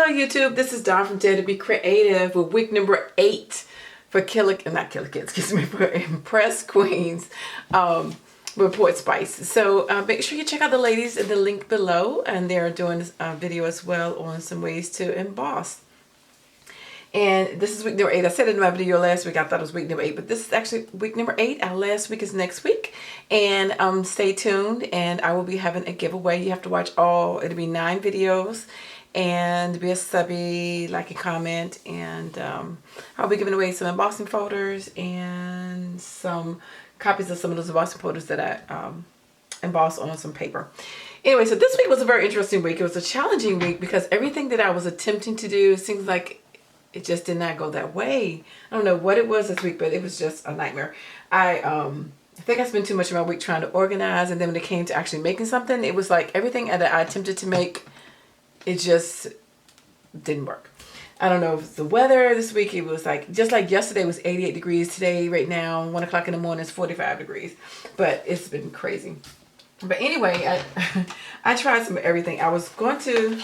Hello YouTube, this is Dawn from DaretoBeCreative with week number 8 for for Impress Queens with Poetspice. So make sure you check out the ladies in the link below, and they're doing a video as well on some ways to emboss. And this is week number 8. I said in my video last week I thought it was week number 8, but this is actually week number 8. Our last week is next week. And stay tuned, and I will be having a giveaway. You have to watch it'll be 9 videos. And be a subby, like, and comment, and I'll be giving away some embossing folders and some copies of some of those embossing folders that I embossed on some paper. Anyway, so this week was a very interesting week. It was a challenging week because everything that I was attempting to do seems like it just did not go that way. I don't know what it was this week, but it was just a nightmare. I think I spent too much of my week trying to organize, and then when it came to actually making something, it was like everything that I attempted to make, it just didn't work. I don't know if it's the weather this week. It was like, just like yesterday was 88 degrees. Today, right now, 1 o'clock in the morning, it's 45 degrees. But it's been crazy. But anyway, I tried some of everything. I was going to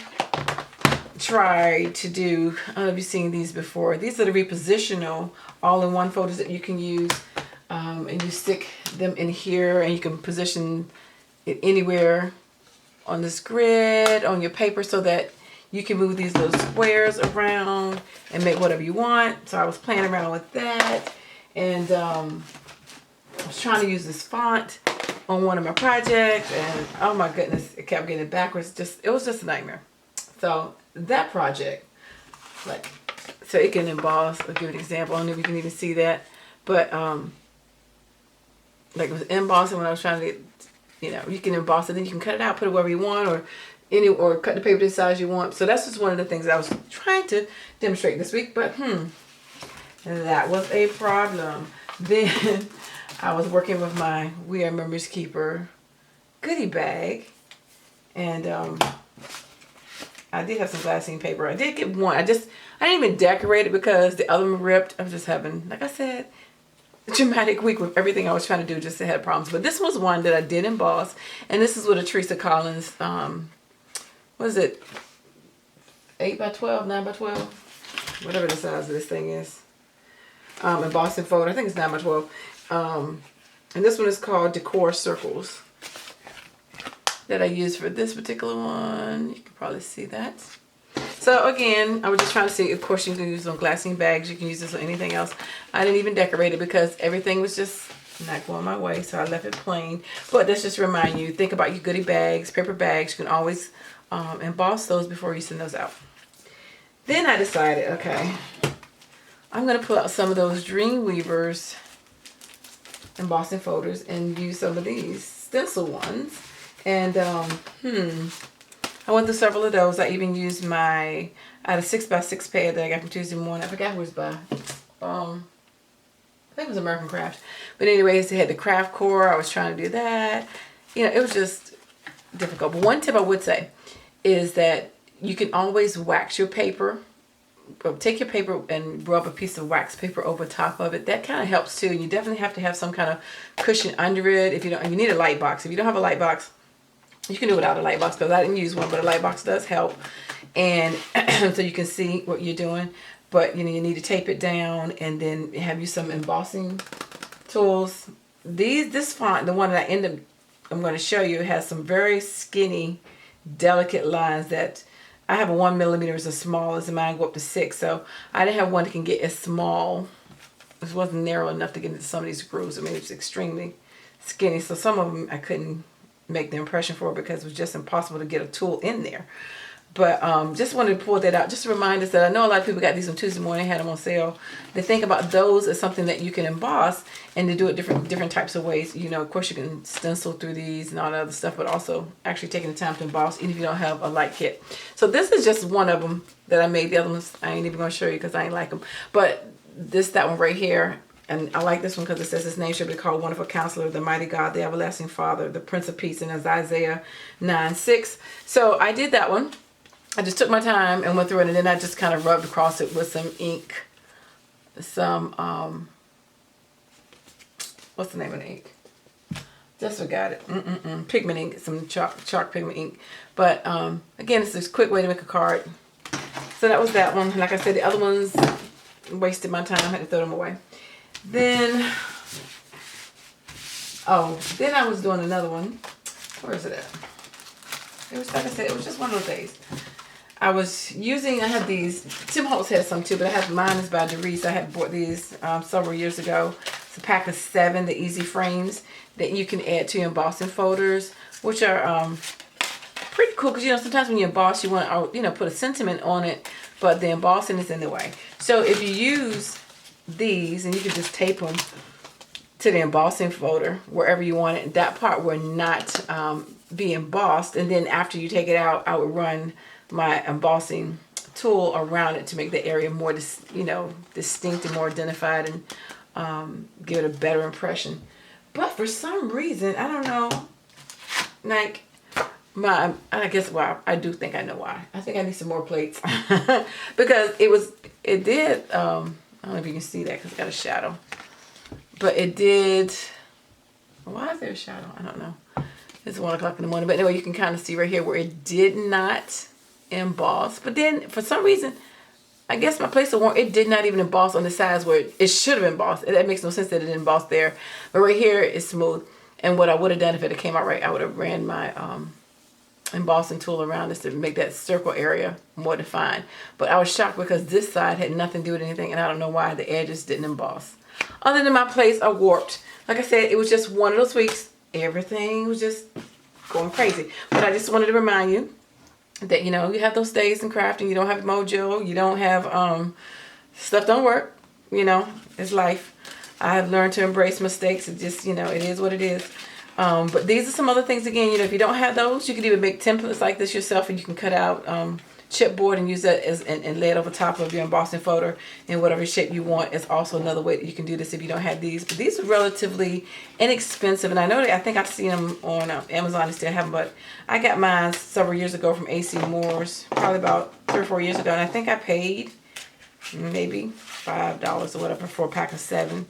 try to do, I don't know if you've seen these before. These are the repositional all-in-one folders that you can use. And you stick them in here, and you can position it anywhere on this grid on your paper so that you can move these little squares around and make whatever you want. So I was playing around with that, and I was trying to use this font on one of my projects, and oh my goodness, it kept getting backwards. It was just a nightmare. So that project, like, so it can emboss. I'll give you an example. I don't know if you can even see that, but like, it was embossing when I was trying to get, you know, you can emboss it, then you can cut it out, put it wherever you want, or cut the paper to the size you want. So that's just one of the things I was trying to demonstrate this week, but that was a problem. Then I was working with my We Are Members Keeper goodie bag, and I did have some glassine paper. I did get one. I didn't even decorate it because the other one ripped. I was just having, like I said, a dramatic week with everything I was trying to do, just had problems. But this was one that I did emboss, and this is with a Teresa Collins, what is it, 8 by 12, 9 by 12, whatever the size of this thing is, embossing folder. I think it's 9 by 12, and this one is called Decor Circles that I use for this particular one. You can probably see that. So again, I was just trying to see, of course you can use it on glassine bags, you can use this on anything else. I didn't even decorate it because everything was just not going my way, so I left it plain. But let's just remind you, think about your goodie bags, paper bags. You can always emboss those before you send those out. Then I decided, okay, I'm going to pull out some of those Dreamweavers embossing folders and use some of these stencil ones. And I went through several of those. I even used I had a 6x6 pad that I got from Tuesday morning. I forgot who it was by. I think it was American Craft. But anyways, they had the craft core. I was trying to do that. You know, it was just difficult. But one tip I would say is that you can always wax your paper. Take your paper and rub a piece of wax paper over top of it. That kind of helps too. And you definitely have to have some kind of cushion under it. If you don't, you need a light box. If you don't have a light box, you can do it without a light box, because I didn't use one, but a light box does help. And so you can see what you're doing. But, you know, you need to tape it down, and then have you some embossing tools. This font, the one that I'm going to show you, has some very skinny, delicate lines that I have a 1 millimeter is as small as mine, go up to 6. So I didn't have one that can get as small. It wasn't narrow enough to get into some of these grooves. I mean, it's extremely skinny. So some of them I couldn't make the impression for, because it was just impossible to get a tool in there. But just wanted to pull that out, just to remind us that I know a lot of people got these on Tuesday morning, had them on sale. They think about those as something that you can emboss, and to do it different types of ways. You know, of course you can stencil through these and all that other stuff, but also actually taking the time to emboss, even if you don't have a light kit. So this is just one of them that I made. The other ones I ain't even gonna show you because I ain't like them. But that one right here. And I like this one because it says his name should be called Wonderful Counselor, the Mighty God, the Everlasting Father, the Prince of Peace, and it's Isaiah 9:6. So I did that one. I just took my time and went through it, and then I just kind of rubbed across it with some ink. What's the name of the ink? Just forgot it. Pigment ink, some chalk pigment ink. But again, it's this quick way to make a card. So that was that one. Like I said, the other ones wasted my time. I had to throw them away. Then, then I was doing another one. Where is it at? It was, like I said, it was just one of those days. I had these, Tim Holtz had some too, but I have mine is by Doris. I had bought these several years ago. It's a pack of 7, the easy frames that you can add to your embossing folders, which are pretty cool because, sometimes when you emboss, you want to, put a sentiment on it, but the embossing is in the way. So if you use these, and you can just tape them to the embossing folder wherever you want it, that part will not be embossed. And then after you take it out, I would run my embossing tool around it to make the area more, distinct and more identified, and give it a better impression. But for some reason, I don't know, like I guess why. I do think I know why. I think I need some more plates because it did. I don't know if you can see that because it got a shadow, but it did. Why is there a shadow? I don't know. It's 1 o'clock in the morning, but anyway, you can kind of see right here where it did not emboss. But then for some reason, I guess my place of warmth, it did not even emboss on the sides where it should have embossed. That makes no sense that it didn't emboss there. But right here is smooth. And what I would have done if it had came out right, I would have ran my embossing tool around this to make that circle area more defined. But I was shocked because this side had nothing to do with anything, and I don't know why the edges didn't emboss. Other than my plates are warped. Like I said, it was just one of those weeks. Everything was just going crazy. But I just wanted to remind you that, you have those days in crafting, you don't have mojo, you don't have, stuff don't work, it's life. I have learned to embrace mistakes. It just, it is what it is. But these are some other things, again, if you don't have those, you can even make templates like this yourself, and you can cut out chipboard and use that and lay it over top of your embossing folder in whatever shape you want. It's also another way that you can do this if you don't have these. But these are relatively inexpensive, and I think I've seen them on Amazon. I still have them, but I got mine several years ago from AC Moore's, probably about 3 or 4 years ago, and I think I paid maybe $5 or whatever for a pack of 7.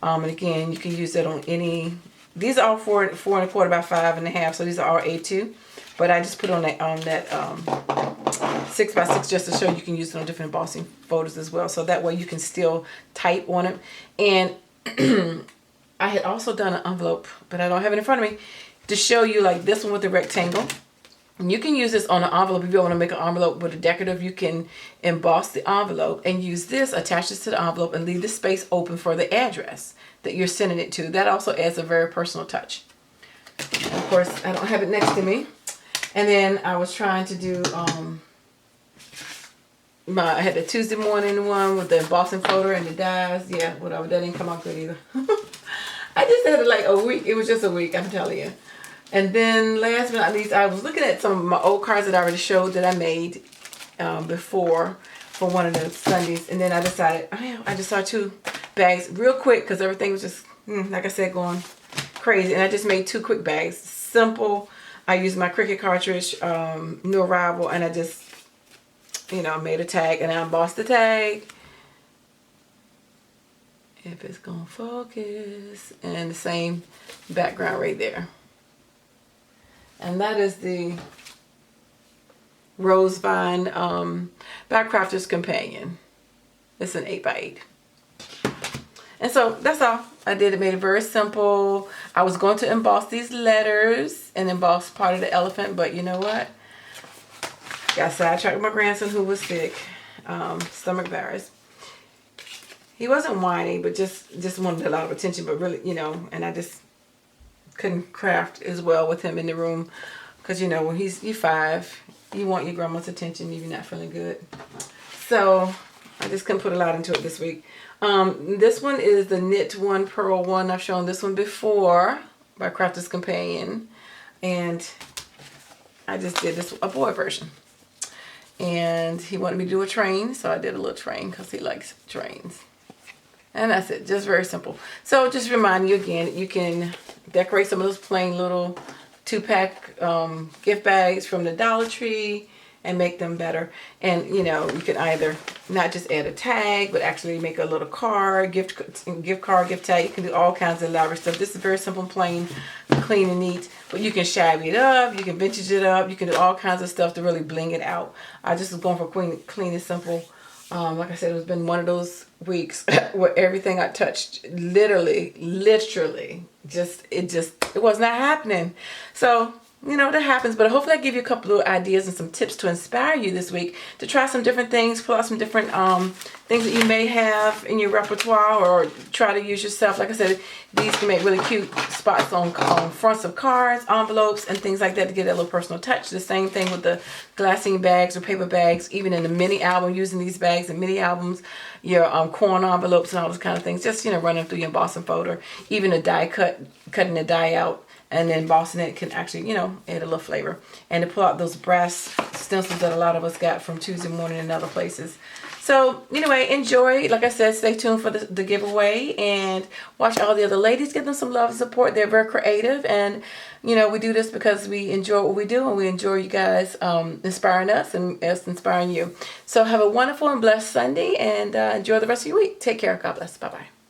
And again, you can use that on any. These are all 4 1/4 by 5.5, so these are all A2. But I just put on that 6 by 6 just to show you can use it on different embossing folders as well. So that way you can still type on it. And I had also done an envelope, but I don't have it in front of me, to show you like this one with the rectangle. And you can use this on an envelope. If you want to make an envelope with a decorative, you can emboss the envelope and use this, attach this to the envelope, and leave the space open for the address that you're sending it to. That also adds a very personal touch. And of course, I don't have it next to me. And then I was trying to do, I had the Tuesday morning one with the embossing folder and the dies. Yeah, whatever. That didn't come out good either. I just had it like a week. It was just a week, I'm telling you. And then last but not least, I was looking at some of my old cards that I already showed that I made before for one of the Sundays. And then I decided, I just saw 2 bags real quick because everything was just, like I said, going crazy. And I just made 2 quick bags. Simple. I used my Cricut cartridge, New Arrival, and I just, made a tag, and I embossed the tag. If it's gonna focus, and the same background right there. And that is the Rose Vine by Crafter's Companion. It's an 8x8. And so that's all I did. It made it very simple. I was going to emboss these letters and emboss part of the elephant, but you know what? Got sidetracked with my grandson who was sick, stomach virus. He wasn't whiny, but just wanted a lot of attention, but really, and I just couldn't craft as well with him in the room because, when you're 5, you want your grandma's attention if you're not feeling good. So I just couldn't put a lot into it this week. This one is the Knit One Purl One. I've shown this one before by Crafter's Companion, and I just did a boy version. And he wanted me to do a train, so I did a little train because he likes trains. And that's it, just very simple. So just remind you again, you can decorate some of those plain little 2-pack gift bags from the Dollar Tree. and make them better. And you know, you can either not just add a tag, but actually make a little card, gift card, gift tag. You can do all kinds of elaborate stuff. This is very simple, plain, clean and neat, but you can shabby it up, you can vintage it up, you can do all kinds of stuff to really bling it out. I just was going for clean and simple. Like I said, it's been one of those weeks where everything I touched, literally, it was not happening. So, you know, that happens, but hopefully I give you a couple of ideas and some tips to inspire you this week to try some different things, pull out some different things that you may have in your repertoire or try to use yourself. Like I said, these can make really cute spots on fronts of cards, envelopes, and things like that to get a little personal touch. The same thing with the glassine bags or paper bags, even in the mini album, using these bags in mini albums, your corn envelopes and all those kind of things. Just, you know, running through your embossing folder, even a die cutting the die out and then embossing it can actually, you know, add a little flavor. And to pull out those brass stencils that a lot of us got from Tuesday morning and other places. So anyway, enjoy. Like I said, stay tuned for the giveaway and watch all the other ladies. Give them some love and support. They're very creative, and you know, we do this because we enjoy what we do, and we enjoy you guys inspiring us and us inspiring you. So have a wonderful and blessed Sunday, and enjoy the rest of your week. Take care. God bless. Bye-bye.